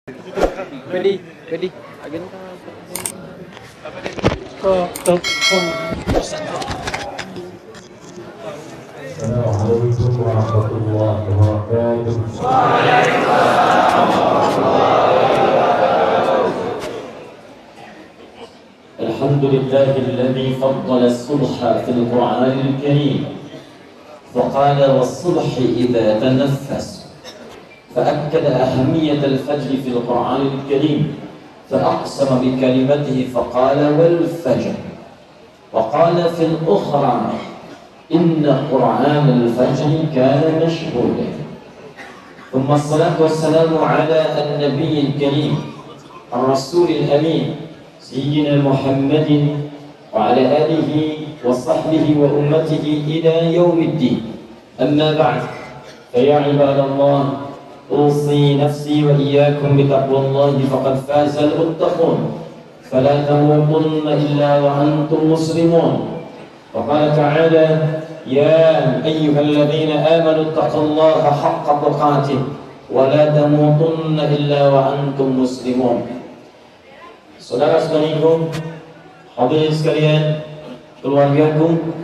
Ready, ready. Again. Assalamualaikum warahmatullahi wabarakatuh. Alhamdulillahilladzi faddala as-subha fil Qur'anil Karim. فقال والصبح إذا تنفس فأكد أهمية الفجر في القرآن الكريم فأقسم بكلمته فقال والفجر وقال في الأخرى إن قرآن الفجر كان مشهودا ثم الصلاة والسلام على النبي الكريم الرسول الأمين سيدنا محمد وعلى آله وصحبه وأمته إلى يوم الدين. أما بعد فيا عباد الله أوصي نفسي وإياكم بتقوى الله فقد فاز المتقون فلا تموتن إلا وأنتم مسلمون. وقال تعالى يا أيها الذين آمنوا اتقوا الله حق تقاته ولا تموتن إلا وأنتم مسلمون. Saudara-saudariku, hadirin sekalian, keluargaku,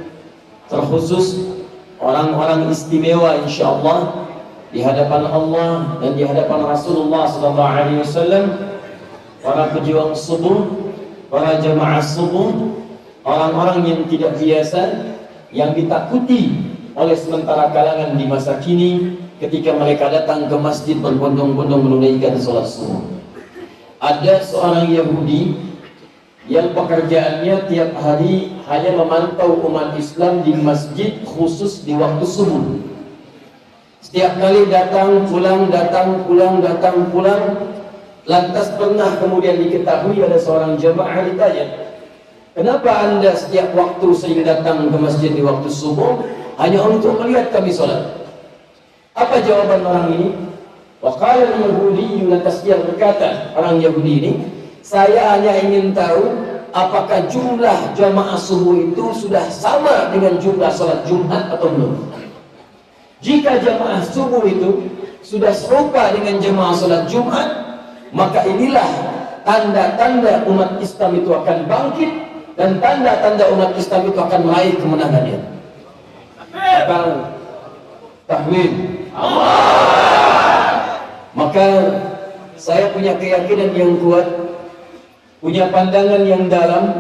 terkhusus orang-orang istimewa insyaallah di hadapan Allah dan di hadapan Rasulullah SAW, para pejuang subuh, para jamaah subuh, orang-orang yang tidak biasa, yang ditakuti oleh sementara kalangan di masa kini ketika mereka datang ke masjid berbondong-bondong menunaikan sholat subuh. Ada seorang Yahudi yang pekerjaannya tiap hari hanya memantau umat Islam di masjid khusus di waktu subuh. Setiap kali datang pulang, datang pulang, datang pulang. Lantas pernah kemudian diketahui ada seorang jemaah ditanya, kenapa anda setiap waktu sering datang ke masjid di waktu subuh hanya untuk melihat kami sholat? Apa jawaban orang ini? Waqala al-Yahudi, lantas dia berkata, orang Yahudi ini, saya hanya ingin tahu apakah jumlah jamaah subuh itu sudah sama dengan jumlah sholat Jumat atau belum. Jika jamaah subuh itu sudah serupa dengan jamaah sholat Jumat, maka inilah tanda-tanda umat Islam itu akan bangkit dan tanda-tanda umat Islam itu akan meraih kemenangannya. Takbir. Maka saya punya keyakinan yang kuat, punya pandangan yang dalam,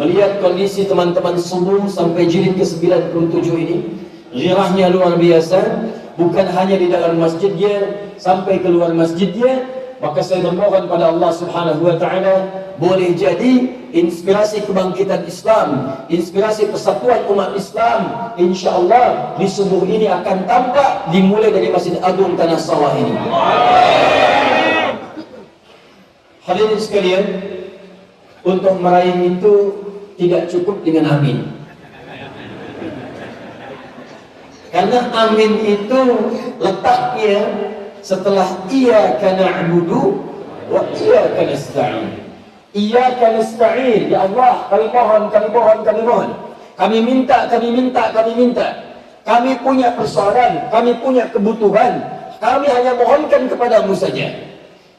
melihat kondisi teman-teman subuh sampai jilid ke-97 ini, ghirahnya luar biasa, bukan hanya di dalam masjidnya, sampai keluar masjidnya. Maka saya bermohon pada Allah Subhanahu wa Ta'ala, boleh jadi inspirasi kebangkitan Islam, inspirasi persatuan umat Islam, insya Allah di subuh ini akan tampak dimulai dari Masjid Agung Tanah Sawah ini. Hadirin sekalian, untuk meraih itu tidak cukup dengan amin. Karena amin itu letaknya setelah iyyaka na'budu wa iyyaka nasta'in. Iyyaka nasta'in, ya Allah, kami mohon, kami mohon, kami mohon. Kami minta, kami minta, kami minta. Kami punya persoalan, kami punya kebutuhan. Kami hanya mohonkan kepadamu saja.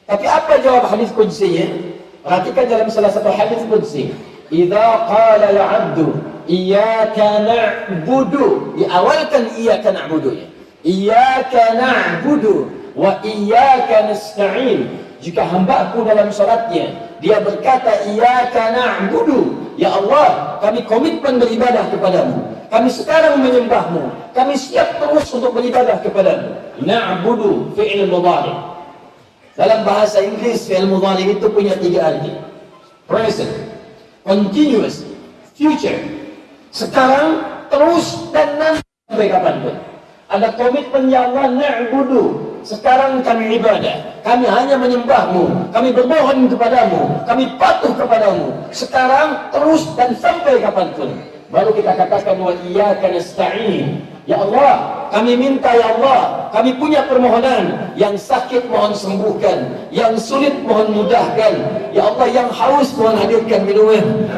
Tapi apa jawab hadis qudsinya? Perhatikan dalam salah satu hadis qudsi. Idza qala al-'abdu iyyaka na'budu, diawalkan iyyaka na'budu. Iyyaka na'budu wa iyyaka nasta'in. Jika hambaku dalam salatnya dia berkata iyyaka na'budu, ya Allah, kami komitmen beribadah kepadamu, kami sekarang menyembahmu, kami siap terus untuk beribadah kepadamu. Na'budu fi'il mudhari'. Dalam bahasa Inggris fi'il mudhari' itu punya tiga arti: present, continuous, future. Sekarang, terus, dan nanti sampai kapanpun. Ada komitmen, ya Allah, na'budu, sekarang kami ibadah, kami hanya menyembahmu, kami bermohon kepadamu, kami patuh kepadamu, sekarang, terus, dan sampai kapanpun. Baru kita katakan wa iyyaka nasta'in. Ya Allah, kami minta, ya Allah, kami punya permohonan. Yang sakit mohon sembuhkan, yang sulit mohon mudahkan. Ya Allah, yang haus mohon hadirkan minuman.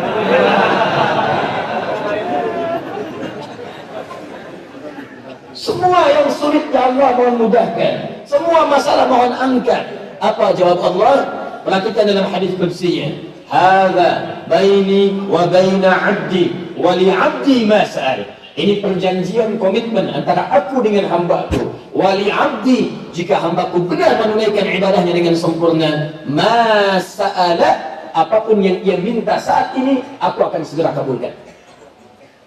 Semua yang sulit, ya Allah, mohon mudahkan. Semua masalah mohon angkat. Apa jawab Allah? Perhatikan dalam hadis qudsinya. Hadza baini wa baina 'abdi wa li 'abdi ma sa'al. Ini perjanjian komitmen antara aku dengan hamba-Ku. Wa li 'abdi, jika hamba-Ku benar menunaikan ibadahnya dengan sempurna, ma sa'ala, apapun yang ia minta saat ini, aku akan segera kabulkan.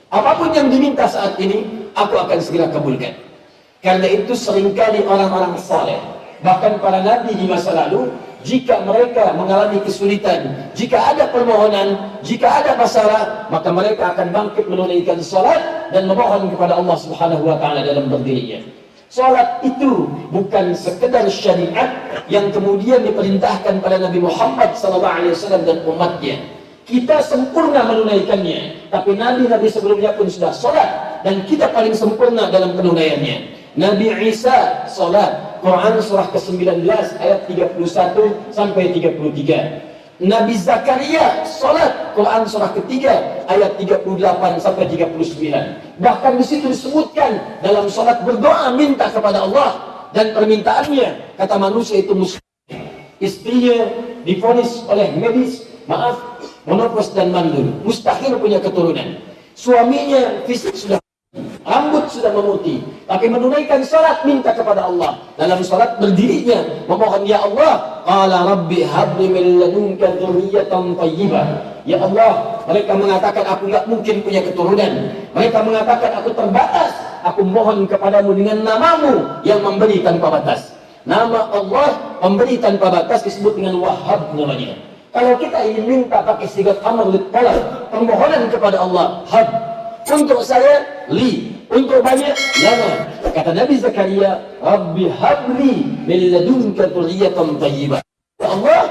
Apapun yang diminta saat ini, aku akan segera kabulkan. Karena itu seringkali orang-orang saleh, bahkan para nabi di masa lalu, jika mereka mengalami kesulitan, jika ada permohonan, jika ada masalah, maka mereka akan bangkit menunaikan salat dan memohon kepada Allah Subhanahu wa taala dalam berdirinya. Salat itu bukan sekedar syariat yang kemudian diperintahkan pada Nabi Muhammad SAW dan umatnya. Kita sempurna menunaikannya, tapi nabi-nabi sebelumnya pun sudah salat dan kita paling sempurna dalam penunaiannya. Nabi Isa salat, Quran surah ke-19 ayat 31 sampai 33. Nabi Zakaria salat, Quran surah ketiga ayat 38 sampai 39. Bahkan di situ disebutkan dalam salat berdoa minta kepada Allah, dan permintaannya kata manusia itu mustahil. Istrinya divonis oleh medis, menopause dan mandul, mustahil punya keturunan. Suaminya fisik sudah, rambut sudah memutih, tapi menunaikan salat minta kepada Allah. Dalam salat berdirinya memohon, ya Allah, qala rabbi habli min ladunka dzurriyyatan thayyibah. Ya Allah, mereka mengatakan aku enggak mungkin punya keturunan. Mereka mengatakan aku terbatas. Aku mohon kepadamu dengan namamu yang memberi tanpa batas. Nama Allah pemberi tanpa batas disebut dengan Wahhab namanya. Kalau kita ingin minta pakai sigat amr lit talab, permohonan kepada Allah, hab. Untuk saya, li. Untuk banyak, lana. Kata Nabi Zakaria, Rabbi habli min ladunka dzurriyyatan thayyibah. Ya Allah,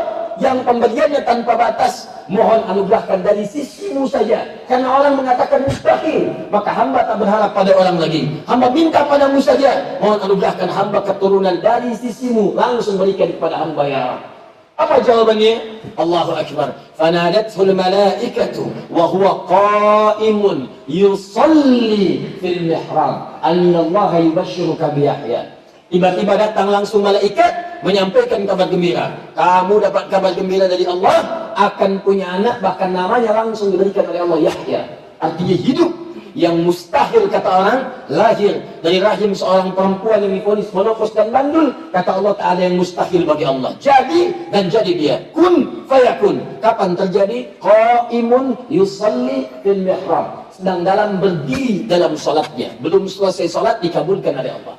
yang pemberiannya tanpa batas, mohon anugerahkan dari sisimu saja. Karena orang mengatakan mustahil, maka hamba tak berharap pada orang lagi. Hamba minta padamu saja, mohon anugerahkan hamba keturunan dari sisimu, langsung berikan kepada hamba ya Rabb. Apa jawabannya? Allahu Akbar. Fanadathul malaikatu wa huwa qa'imun yusalli fil mihrab anna Allah yubashshiruka bi Yahya. Tiba-tiba datang langsung malaikat menyampaikan kabar gembira. Kamu dapat kabar gembira dari Allah, akan punya anak, bahkan namanya langsung diberikan oleh Allah Yahya. Artinya hidup. Yang mustahil kata orang, lahir dari rahim seorang perempuan yang divonis menopause dan mandul, kata Allah tak ada yang mustahil bagi Allah. Jadi dan jadi dia. Kun fayakun. Kapan terjadi? Qaimun yusalli fil mihrab. Sedang dalam berdiri dalam salatnya, belum selesai salat dikabulkan oleh Allah.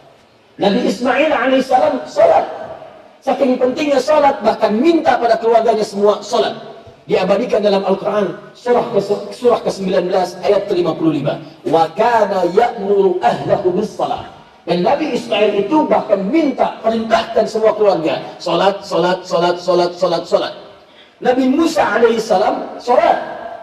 Nabi Ismail alaihissalam salat. Saking pentingnya salat, bahkan minta pada keluarganya semua salat. Diabadikan dalam Al-Quran surah ke-19 ayat ke-55. Wa kana ya'muru ahlahu bis-shalah. Dan Nabi Ismail itu bahkan perintahkan semua keluarga salat. Nabi Musa alaihissalam salat.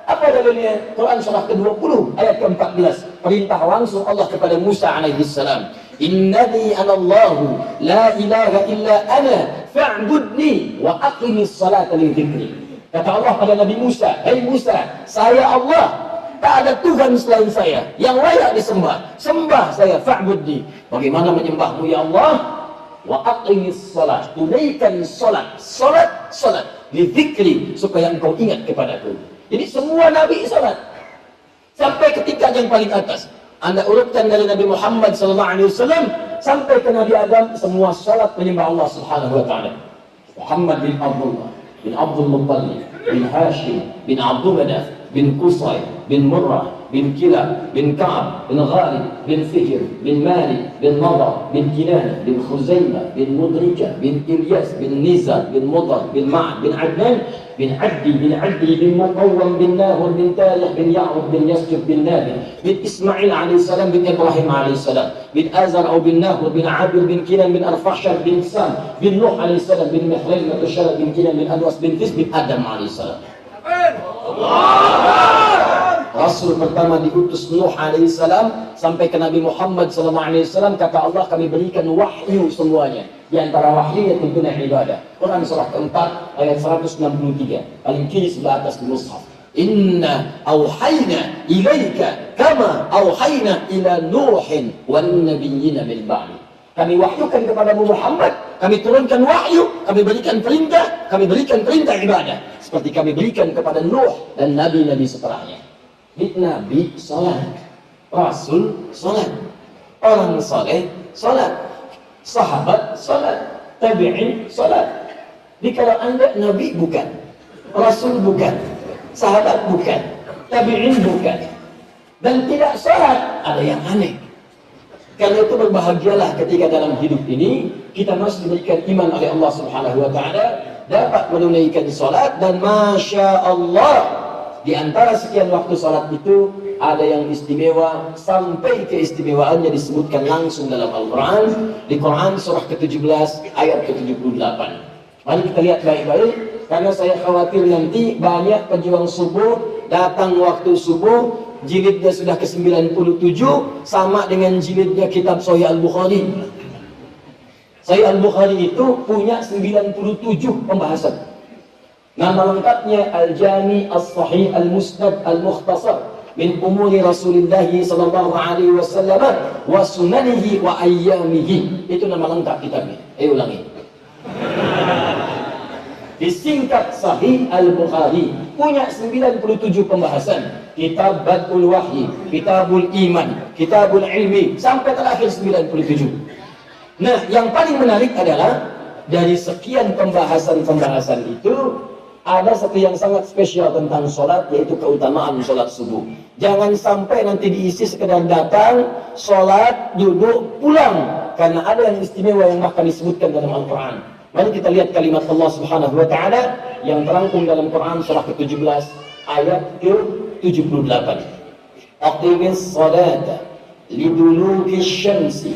Apa dalilnya? Quran surah ke-20 ayat ke-14. Perintah langsung Allah kepada Musa alaihissalam. Innani anallahu la ilaha illa ana fa'budni wa aqimis salata li dzikri. Kata Allah pada Nabi Musa, hai Musa, saya Allah, tak ada Tuhan selain saya yang layak disembah. Sembah saya, fa'budni. Bagaimana menyembahmu ya Allah? Wa aqimis salat, tunaikan salat, salat li dzikri, supaya engkau ingat kepadaku. Jadi semua nabi salat sampai ke tingkat yang paling atas. Anda urutkan dari Nabi Muhammad SAW sampai ke Nabi Adam, semua salat menyembah Allah Subhanahu wa taala. Muhammad bin Abdullah bin Abdul Muttalib bin Hashim bin Abdul Manaf bin Qusay bin Murrah bin Kilab bin Ka'ab bin Ghalib bin Fihr bin Malik bin Nadar bin Kinana bin Khuzaimah bin Mudrika bin Ilyas bin Nizar bin Mudar bin Ma'ad bin Adnan bin Addi bin Muqawwam bin Nahur bin Talih bin Ya'ud bin Yasjub bin Nabi bin Ismail alaihissalam bin Ibrahim alaihissalam bin Azar atau bin Nahur bin Abir bin Kinan bin Arfashar bin Sam bin Nuh alaihissalam bin Mihril bin Tushar bin Kinan bin Adwas bin Fis bin Adam alaihissalam. Rasul pertama diutus Nuh alaihissalam sampai ke Nabi Muhammad SAW, kata Allah kami berikan wahyu semuanya. Di antara wahyunya tentunya ibadah. Quran surah keempat ayat 163, paling kiri sebelah atas di mushaf. Inna auhayna ilaika kama auhayna ila Nuhin wan nabiyyina min ba'di. Kami wahyukan kepada Muhammad, kami turunkan wahyu, kami berikan perintah ibadah. Seperti kami berikan kepada Nuh dan nabi-nabi setelahnya. Nabi salat, Rasul salat, orang saleh salat, sahabat salat, tabi'in salat. Jadi kalau anda nabi bukan, Rasul bukan, sahabat bukan, tabi'in bukan, dan tidak salat, ada yang aneh. Karena itu berbahagialah ketika dalam hidup ini kita masih diberikan iman oleh Allah Subhanahu wa taala, dapat menunaikan salat, dan masya Allah di antara sekian waktu salat itu ada yang istimewa sampai keistimewaannya disebutkan langsung dalam Al-Qur'an, di Quran surah ke-17 ayat ke-78. Mari kita lihat baik-baik, karena saya khawatir nanti banyak pejuang subuh datang waktu subuh jilidnya sudah ke-97 sama dengan jilidnya kitab Sahih Al-Bukhari. Sahih Al-Bukhari itu punya 97 pembahasan. Nama lengkapnya Al-Jami As-Sahih Al-Musnad Al-Mukhtasar min umuri Rasulullah sallallahu alaihi wasallam wa sunanihi wa ayyamihi. Itu nama lengkap kitabnya. Ulangi. Disingkat Sahih Al-Bukhari, punya 97 pembahasan. Kitab Badul Wahyi, Kitabul Iman, Kitabul Ilmi, sampai terakhir 97. Nah, yang paling menarik adalah dari sekian pembahasan-pembahasan itu ada satu yang sangat spesial tentang sholat, yaitu keutamaan sholat subuh. Jangan sampai nanti diisi sekedar datang, sholat, duduk, pulang, karena ada yang istimewa yang bahkan disebutkan dalam Al-Quran. Mari kita lihat kalimat Allah Subhanahu wa taala yang terangkum dalam Quran surah ke-17 ayat ke-78. Aqimis salata liduluki syamsi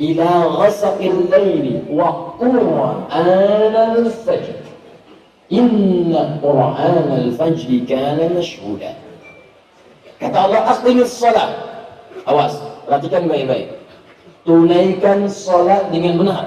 ila ghasaqil laili wa qur'anal fajr. Inna qur'anal fajri kana mashhuda. Kata Allah, aqimis salat. Awas, perhatikan baik-baik. Tunaikan salat dengan benar.